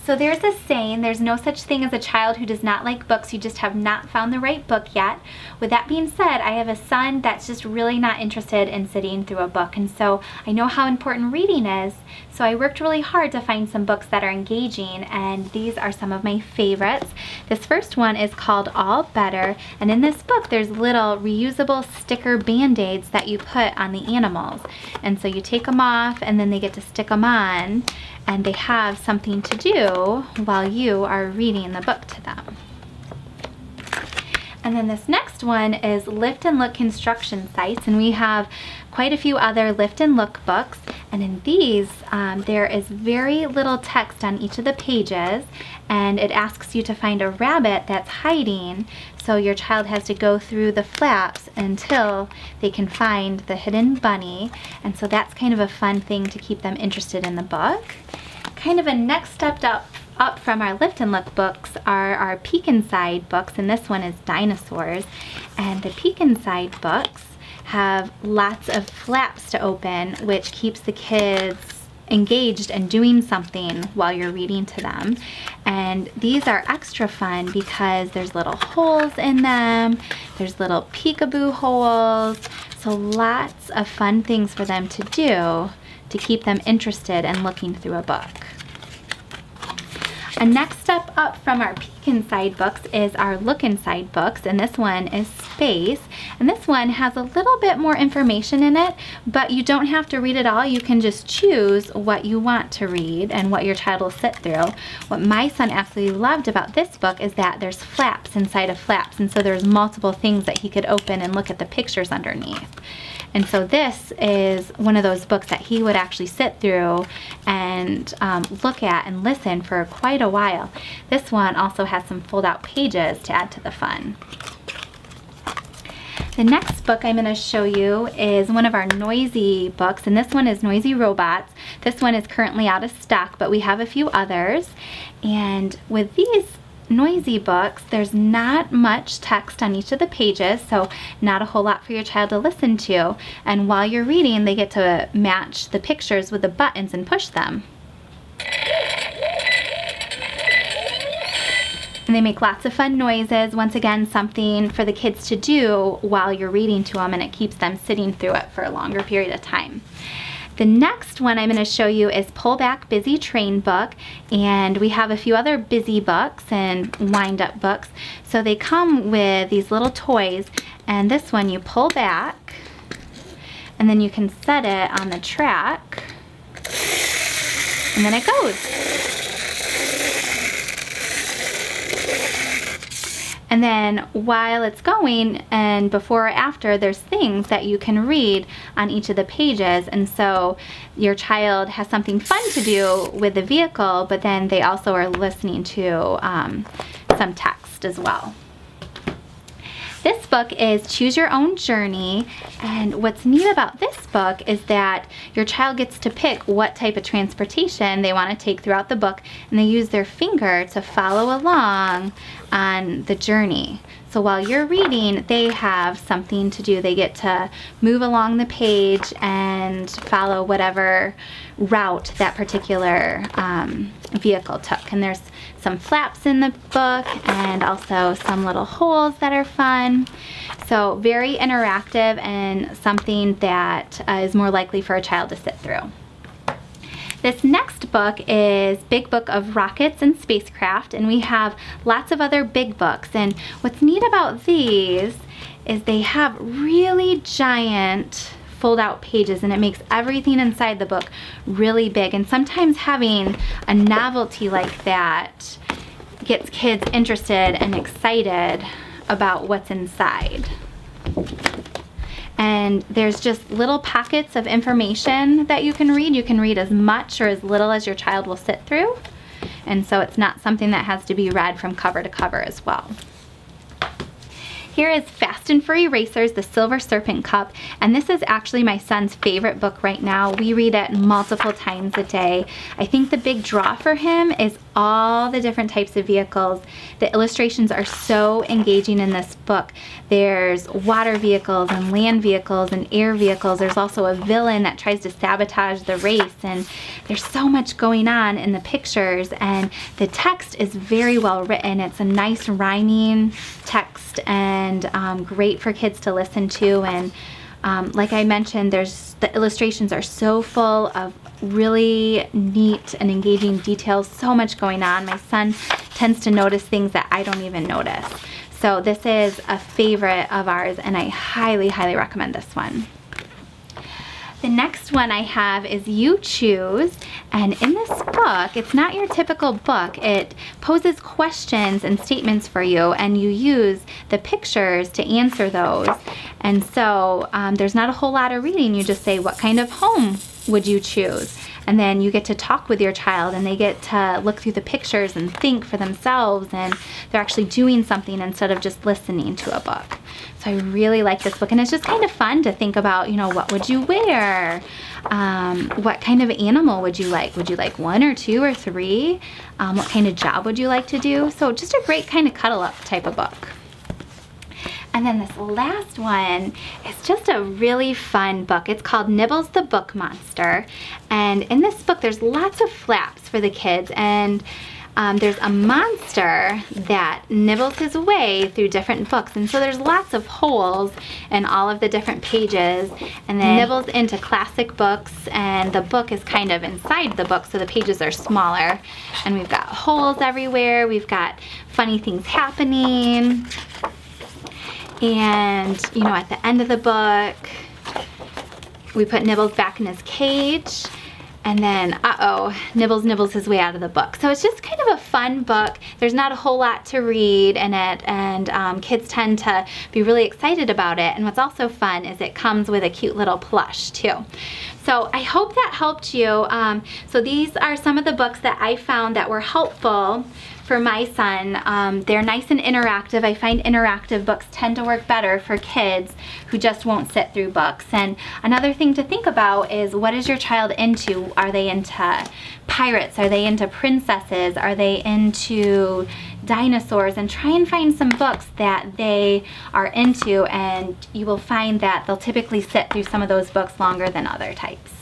So there's a saying, there's no such thing as a child who does not like books, you just have not found the right book yet. With that being said, I have a son that's just really not interested in sitting through a book, and so I know how important reading is, so I worked really hard to find some books that are engaging, and these are some of my favorites. This first one is called All Better, and in this book there's little reusable sticker band-aids that you put on the animals, and so you take them off and then they get to stick them on, and they have something to do while you are reading the book to them. And then this next one is Lift and Look construction sites, and we have quite a few other Lift and Look books, and in these there is very little text on each of the pages, and it asks you to find a rabbit that's hiding, so your child has to go through the flaps until they can find the hidden bunny, and so that's kind of a fun thing to keep them interested in the book. Kind of a next step up from our Lift and Look books are our Peek Inside books, and this one is Dinosaurs, and the Peek Inside books have lots of flaps to open, which keeps the kids engaged and doing something while you're reading to them. And these are extra fun because there's little holes in them, there's little peekaboo holes, so lots of fun things for them to do to keep them interested and looking through a book. A next step up from our Peek Inside books is our Look Inside books, and this one is Space, and this one has a little bit more information in it, but you don't have to read it all. You can just choose what you want to read and what your child will sit through. What my son absolutely loved about this book is that there's flaps inside of flaps, and so there's multiple things that he could open and look at the pictures underneath. And so this is one of those books that he would actually sit through and look at and listen for quite a while. This one also has some fold-out pages to add to the fun. The next book I'm going to show you is one of our Noisy books, and this one is Noisy Robots. This one is currently out of stock, but we have a few others. And with these Noisy books, there's not much text on each of the pages, so not a whole lot for your child to listen to. And while you're reading, they get to match the pictures with the buttons and push them. And they make lots of fun noises. Once again, something for the kids to do while you're reading to them, and it keeps them sitting through it for a longer period of time. The next one I'm going to show you is Pull Back Busy Train book, and we have a few other busy books and wind-up books. So they come with these little toys, and this one you pull back, and then you can set it on the track, and then it goes. And then while it's going and before or after, there's things that you can read on each of the pages. And so your child has something fun to do with the vehicle, but then they also are listening to some text as well. This book is Choose Your Own Journey, and what's neat about this book is that your child gets to pick what type of transportation they want to take throughout the book, and they use their finger to follow along on the journey. So while you're reading, they have something to do. They get to move along the page and follow whatever route that particular vehicle took. And there's some flaps in the book and also some little holes that are fun. So very interactive and something that is more likely for a child to sit through. This next book is Big Book of Rockets and Spacecraft, and we have lots of other big books. And what's neat about these is they have really giant fold-out pages, and it makes everything inside the book really big. And sometimes having a novelty like that gets kids interested and excited about what's inside. And there's just little pockets of information that you can read. You can read as much or as little as your child will sit through. And so it's not something that has to be read from cover to cover as well. here is Fast and Furry Racers, the Silver Serpent Cup, and this is actually my son's favorite book right now. We read it multiple times a day. I think the big draw for him is all the different types of vehicles. The illustrations are so engaging in this book. There's water vehicles and land vehicles and air vehicles. There's also a villain that tries to sabotage the race, and there's so much going on in the pictures, and the text is very well written. It's a nice rhyming text and great for kids to listen to. And like I mentioned, the illustrations are so full of really neat and engaging details, so much going on. My son tends to notice things that I don't even notice. So this is a favorite of ours, and I highly, highly recommend this one. The next one I have is You Choose, and in this book, it's not your typical book. It poses questions and statements for you, and you use the pictures to answer those. And so there's not a whole lot of reading. You just say, what kind of home would you choose? And then you get to talk with your child, and they get to look through the pictures and think for themselves, and they're actually doing something instead of just listening to a book. So I really like this book, and it's just kind of fun to think about, you know, what would you wear? What kind of animal would you like? Would you like 1 or 2 or 3? What kind of job would you like to do? So just a great kind of cuddle up type of book. And then this last one is just a really fun book. It's called Nibbles the Book Monster. And in this book, there's lots of flaps for the kids. And there's a monster that nibbles his way through different books. And so there's lots of holes in all of the different pages. And then nibbles into classic books. And the book is kind of inside the book, so the pages are smaller. And we've got holes everywhere. We've got funny things happening. And, you know, at the end of the book, we put Nibbles back in his cage, and then, Nibbles nibbles his way out of the book. So it's just kind of a fun book. There's not a whole lot to read in it, and kids tend to be really excited about it. And what's also fun is it comes with a cute little plush, too. So I hope that helped you. So these are some of the books that I found that were helpful for my son. They're nice and interactive. I find interactive books tend to work better for kids who just won't sit through books. And another thing to think about is, what is your child into? Are they into pirates? Are they into princesses? Are they into dinosaurs? And try and find some books that they are into, and you will find that they'll typically sit through some of those books longer than other types.